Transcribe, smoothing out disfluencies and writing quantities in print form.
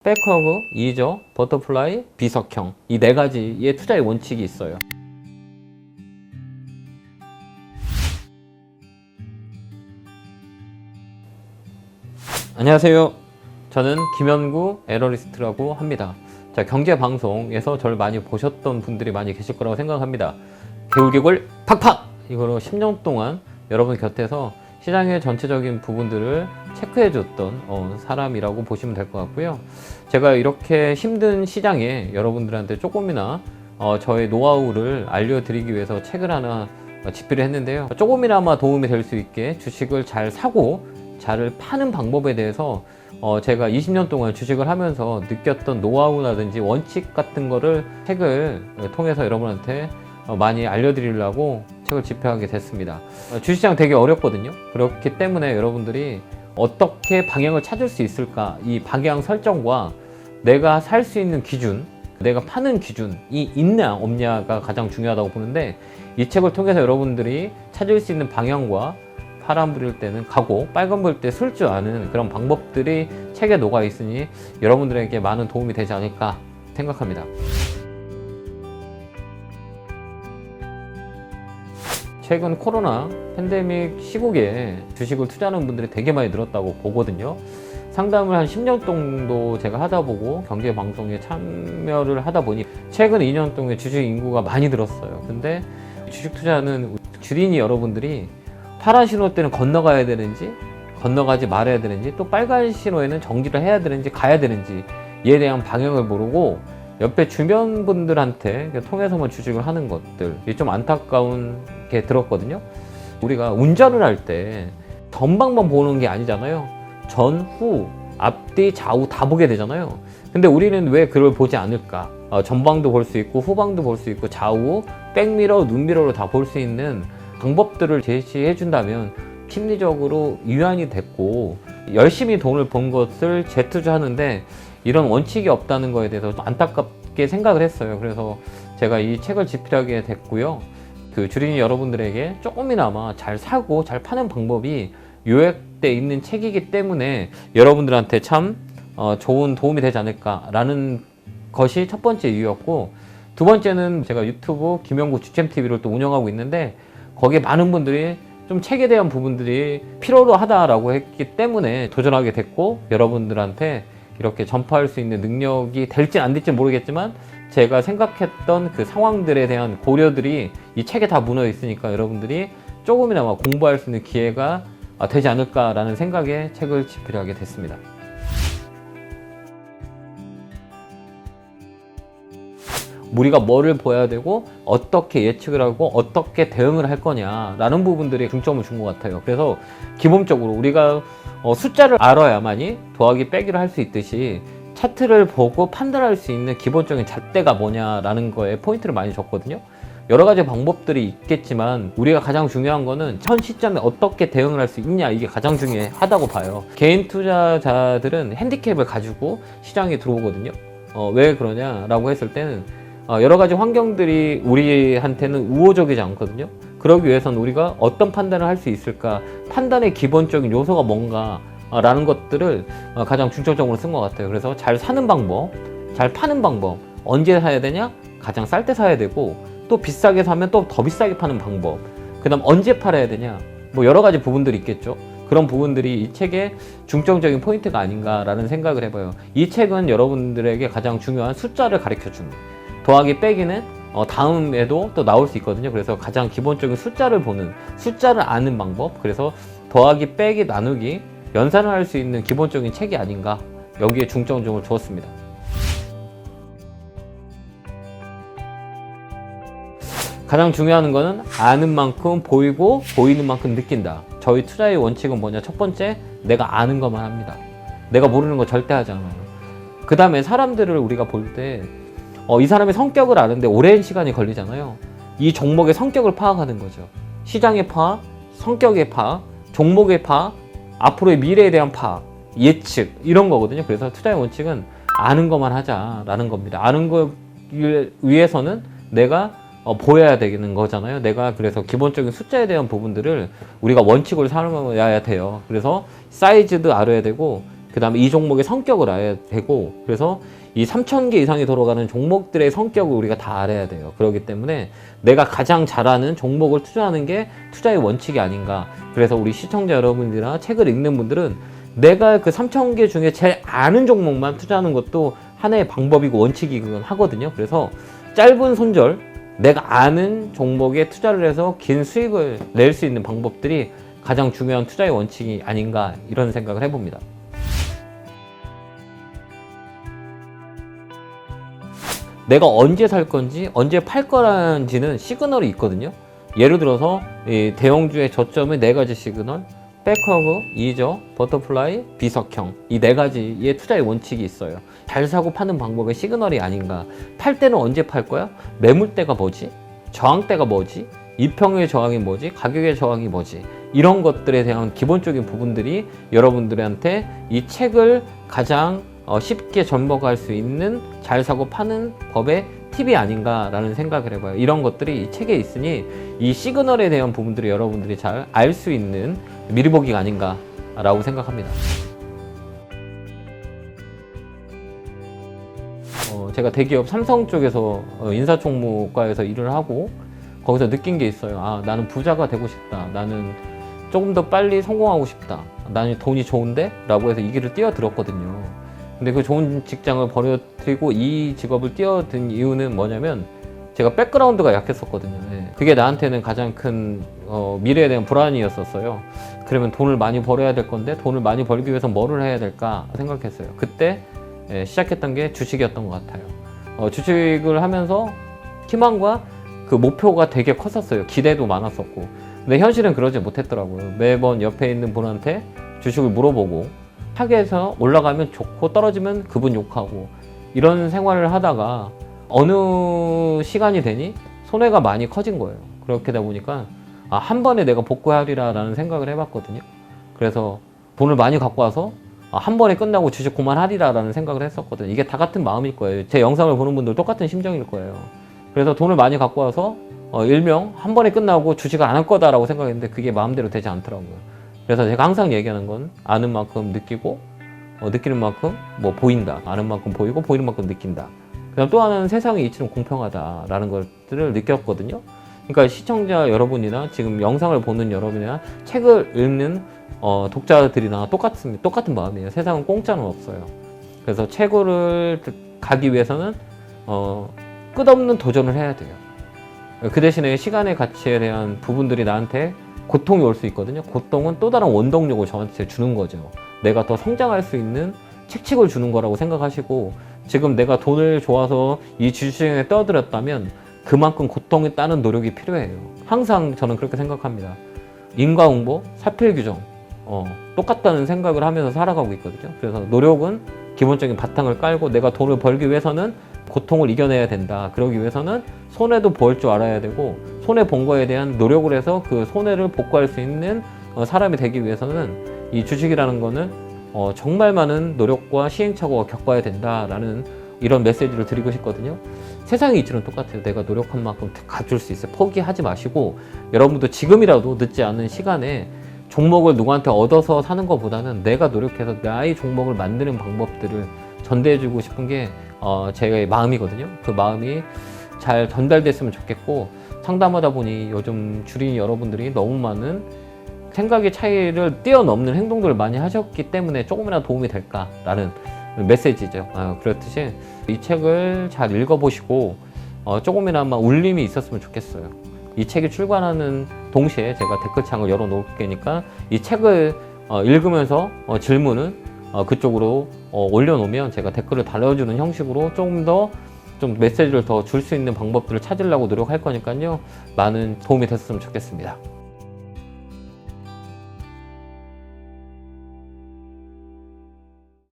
백허그, 이저, 버터플라이, 비석형 이 네 가지의 투자의 원칙이 있어요. 안녕하세요. 저는 김현구 애널리스트라고 합니다. 자, 경제방송에서 저를 많이 보셨던 분들이 많이 계실 거라고 생각합니다. 개울개굴 팍팍! 이거로 10년 동안 여러분 곁에서 시장의 전체적인 부분들을 체크해줬던 사람이라고 보시면 될 것 같고요. 제가 이렇게 힘든 시장에 여러분들한테 조금이나 저의 노하우를 알려드리기 위해서 책을 하나 집필을 했는데요. 조금이나마 도움이 될 수 있게 주식을 잘 사고 잘 파는 방법에 대해서 제가 20년 동안 주식을 하면서 느꼈던 노하우라든지 원칙 같은 거를 책을 통해서 여러분한테 많이 알려드리려고 책을 집필하게 됐습니다. 주식시장 되게 어렵거든요. 그렇기 때문에 여러분들이 어떻게 방향을 찾을 수 있을까, 이 방향 설정과 내가 살 수 있는 기준, 내가 파는 기준이 있냐 없냐가 가장 중요하다고 보는데, 이 책을 통해서 여러분들이 찾을 수 있는 방향과 파란 불일 때는 가고 빨간 불일 때 쓸 줄 아는 그런 방법들이 책에 녹아 있으니 여러분들에게 많은 도움이 되지 않을까 생각합니다. 최근 코로나 팬데믹 시국에 주식을 투자하는 분들이 되게 많이 늘었다고 보거든요. 상담을 한 10년 정도 제가 하다 보고 경제방송에 참여를 하다 보니 최근 2년 동안 주식 인구가 많이 늘었어요. 근데 주식 투자는 주린이 여러분들이 파란 신호 때는 건너가야 되는지 건너가지 말아야 되는지, 또 빨간 신호에는 정지를 해야 되는지 가야 되는지 이에 대한 방향을 모르고 옆에 주변 분들한테 통해서만 주식을 하는 것들, 이게 좀 안타까운 게 들었거든요. 우리가 운전을 할 때 전방만 보는 게 아니잖아요. 전, 후, 앞뒤, 좌우 다 보게 되잖아요. 근데 우리는 왜 그걸 보지 않을까? 전방도 볼 수 있고 후방도 볼 수 있고 좌우, 백미러, 눈미러로 다 볼 수 있는 방법들을 제시해 준다면 심리적으로 유한이 됐고 열심히 돈을 번 것을 재투자하는데 이런 원칙이 없다는 거에 대해서 안타깝게 생각을 했어요. 그래서 제가 이 책을 집필하게 됐고요. 그 주린이 여러분들에게 조금이나마 잘 사고 잘 파는 방법이 요약돼 있는 책이기 때문에 여러분들한테 참 좋은 도움이 되지 않을까라는 것이 첫 번째 이유였고, 두 번째는 제가 유튜브 김현구 주챔TV를 또 운영하고 있는데 거기에 많은 분들이 좀 책에 대한 부분들이 필요로 하다라고 했기 때문에 도전하게 됐고, 여러분들한테 이렇게 전파할 수 있는 능력이 될지 안 될지 모르겠지만 제가 생각했던 그 상황들에 대한 고려들이 이 책에 다 묻어 있으니까 여러분들이 조금이나마 공부할 수 있는 기회가 되지 않을까라는 생각에 책을 집필하게 됐습니다. 우리가 뭐를 보아야 되고 어떻게 예측을 하고 어떻게 대응을 할 거냐라는 부분들이 중점을 준 것 같아요. 그래서 기본적으로 우리가 숫자를 알아야만이 더하기 빼기를 할 수 있듯이 차트를 보고 판단할 수 있는 기본적인 잣대가 뭐냐라는 거에 포인트를 많이 줬거든요. 여러 가지 방법들이 있겠지만 우리가 가장 중요한 거는 현 시점에 어떻게 대응을 할 수 있냐, 이게 가장 중요하다고 봐요. 개인 투자자들은 핸디캡을 가지고 시장에 들어오거든요. 왜 그러냐라고 했을 때는 여러 가지 환경들이 우리한테는 우호적이지 않거든요. 그러기 위해서는 우리가 어떤 판단을 할 수 있을까, 판단의 기본적인 요소가 뭔가 라는 것들을 가장 중점적으로 쓴 것 같아요. 그래서 잘 사는 방법, 잘 파는 방법, 언제 사야 되냐, 가장 쌀 때 사야 되고, 또 비싸게 사면 또 더 비싸게 파는 방법, 그 다음 언제 팔아야 되냐, 뭐 여러 가지 부분들이 있겠죠. 그런 부분들이 이 책의 중점적인 포인트가 아닌가라는 생각을 해봐요. 이 책은 여러분들에게 가장 중요한 숫자를 가르쳐주는, 더하기 빼기는 다음에도 또 나올 수 있거든요. 그래서 가장 기본적인 숫자를 보는, 숫자를 아는 방법, 그래서 더하기 빼기 나누기 연산을 할 수 있는 기본적인 책이 아닌가, 여기에 중점을 주었습니다. 가장 중요한 거는 아는 만큼 보이고 보이는 만큼 느낀다. 저희 투자의 원칙은 뭐냐? 첫 번째, 내가 아는 것만 합니다. 내가 모르는 거 절대 하지 않아요. 그 다음에 사람들을 우리가 볼 때 이 사람의 성격을 아는데 오랜 시간이 걸리잖아요. 이 종목의 성격을 파악하는 거죠. 시장의 파악, 성격의 파악, 종목의 파악, 앞으로의 미래에 대한 파악, 예측, 이런 거거든요. 그래서 투자의 원칙은 아는 것만 하자라는 겁니다. 아는 걸 위해서는 내가 보여야 되는 거잖아요. 내가 그래서 기본적인 숫자에 대한 부분들을 우리가 원칙으로 삼아야 돼요. 그래서 사이즈도 알아야 되고 그 다음에 이 종목의 성격을 알아야 되고, 그래서 이 3,000개 이상이 들어가는 종목들의 성격을 우리가 다 알아야 돼요. 그렇기 때문에 내가 가장 잘하는 종목을 투자하는 게 투자의 원칙이 아닌가. 그래서 우리 시청자 여러분들이나 책을 읽는 분들은 내가 그 3,000개 중에 제일 아는 종목만 투자하는 것도 하나의 방법이고 원칙이긴 하거든요. 그래서 짧은 손절, 내가 아는 종목에 투자를 해서 긴 수익을 낼 수 있는 방법들이 가장 중요한 투자의 원칙이 아닌가, 이런 생각을 해봅니다. 내가 언제 살 건지 언제 팔 거라는지는 시그널이 있거든요. 예를 들어서 이 대형주의 저점의 4가지 시그널, 백커브, 이저, 버터플라이, 비석형, 이 4가지의 투자의 원칙이 있어요. 잘 사고 파는 방법의 시그널이 아닌가. 팔 때는 언제 팔 거야? 매물대가 뭐지? 저항대가 뭐지? 이평의 저항이 뭐지? 가격의 저항이 뭐지? 이런 것들에 대한 기본적인 부분들이 여러분들한테 이 책을 가장 쉽게 접목할 수 있는 잘 사고 파는 법의 팁이 아닌가라는 생각을 해봐요. 이런 것들이 이 책에 있으니 이 시그널에 대한 부분들이 여러분들이 잘 알 수 있는 미리보기가 아닌가라고 생각합니다. 제가 대기업 삼성 쪽에서 인사총무과에서 일을 하고 거기서 느낀 게 있어요. 아, 나는 부자가 되고 싶다. 나는 조금 더 빨리 성공하고 싶다. 나는 돈이 좋은데? 라고 해서 이 길을 뛰어들었거든요. 근데 그 좋은 직장을 버려두고 이 직업을 뛰어든 이유는 뭐냐면 제가 백그라운드가 약했었거든요. 그게 나한테는 가장 큰 미래에 대한 불안이었었어요. 그러면 돈을 많이 벌어야 될 건데 돈을 많이 벌기 위해서 뭐를 해야 될까 생각했어요. 그때 시작했던 게 주식이었던 것 같아요. 주식을 하면서 희망과 그 목표가 되게 컸었어요. 기대도 많았었고. 근데 현실은 그러지 못했더라고요. 매번 옆에 있는 분한테 주식을 물어보고 타겟에서 올라가면 좋고 떨어지면 그분 욕하고 이런 생활을 하다가 어느 시간이 되니 손해가 많이 커진 거예요. 그렇게 되다 보니까 한 번에 내가 복구하리라 라는 생각을 해봤거든요. 그래서 돈을 많이 갖고 와서 한 번에 끝나고 주식 그만하리라 라는 생각을 했었거든요. 이게 다 같은 마음일 거예요. 제 영상을 보는 분들 똑같은 심정일 거예요. 그래서 돈을 많이 갖고 와서 일명 한 번에 끝나고 주식을 안 할 거다라고 생각했는데 그게 마음대로 되지 않더라고요. 그래서 제가 항상 얘기하는 건 아는 만큼 느끼고 느끼는 만큼 뭐 보인다. 아는 만큼 보이고 보이는 만큼 느낀다. 그다음 또 하나는 세상이 이처럼 공평하다라는 것들을 느꼈거든요. 그러니까 시청자 여러분이나 지금 영상을 보는 여러분이나 책을 읽는 독자들이나 똑같은 마음이에요. 세상은 공짜는 없어요. 그래서 책을 가기 위해서는 끝없는 도전을 해야 돼요. 그 대신에 시간의 가치에 대한 부분들이 나한테 고통이 올 수 있거든요. 고통은 또 다른 원동력을 저한테 주는 거죠. 내가 더 성장할 수 있는 책칙을 주는 거라고 생각하시고 지금 내가 돈을 좋아서 이 주식에 떠들었다면 그만큼 고통에 따른 노력이 필요해요. 항상 저는 그렇게 생각합니다. 인과응보, 사필규정 똑같다는 생각을 하면서 살아가고 있거든요. 그래서 노력은 기본적인 바탕을 깔고 내가 돈을 벌기 위해서는 고통을 이겨내야 된다. 그러기 위해서는 손해도 볼 줄 알아야 되고 손해 본 거에 대한 노력을 해서 그 손해를 복구할 수 있는 사람이 되기 위해서는 이 주식이라는 거는 정말 많은 노력과 시행착오가 겪어야 된다라는 이런 메시지를 드리고 싶거든요. 세상의 이치는 똑같아요. 내가 노력한 만큼 가질 수 있어요. 포기하지 마시고 여러분도 지금이라도 늦지 않은 시간에 종목을 누구한테 얻어서 사는 것보다는 내가 노력해서 나의 종목을 만드는 방법들을 전달해주고 싶은 게 제 마음이거든요. 그 마음이 잘 전달됐으면 좋겠고 상담하다 보니 요즘 주린 여러분들이 너무 많은 생각의 차이를 뛰어넘는 행동들을 많이 하셨기 때문에 조금이라도 도움이 될까라는 메시지죠. 그렇듯이 이 책을 잘 읽어보시고 조금이나마 울림이 있었으면 좋겠어요. 이 책이 출간하는 동시에 제가 댓글창을 열어놓을 테니까 이 책을 읽으면서 질문은 그쪽으로 올려놓으면 제가 댓글을 달아주는 형식으로 조금 더 좀 메시지를 더 줄 수 있는 방법들을 찾으려고 노력할 거니까요. 많은 도움이 됐으면 좋겠습니다.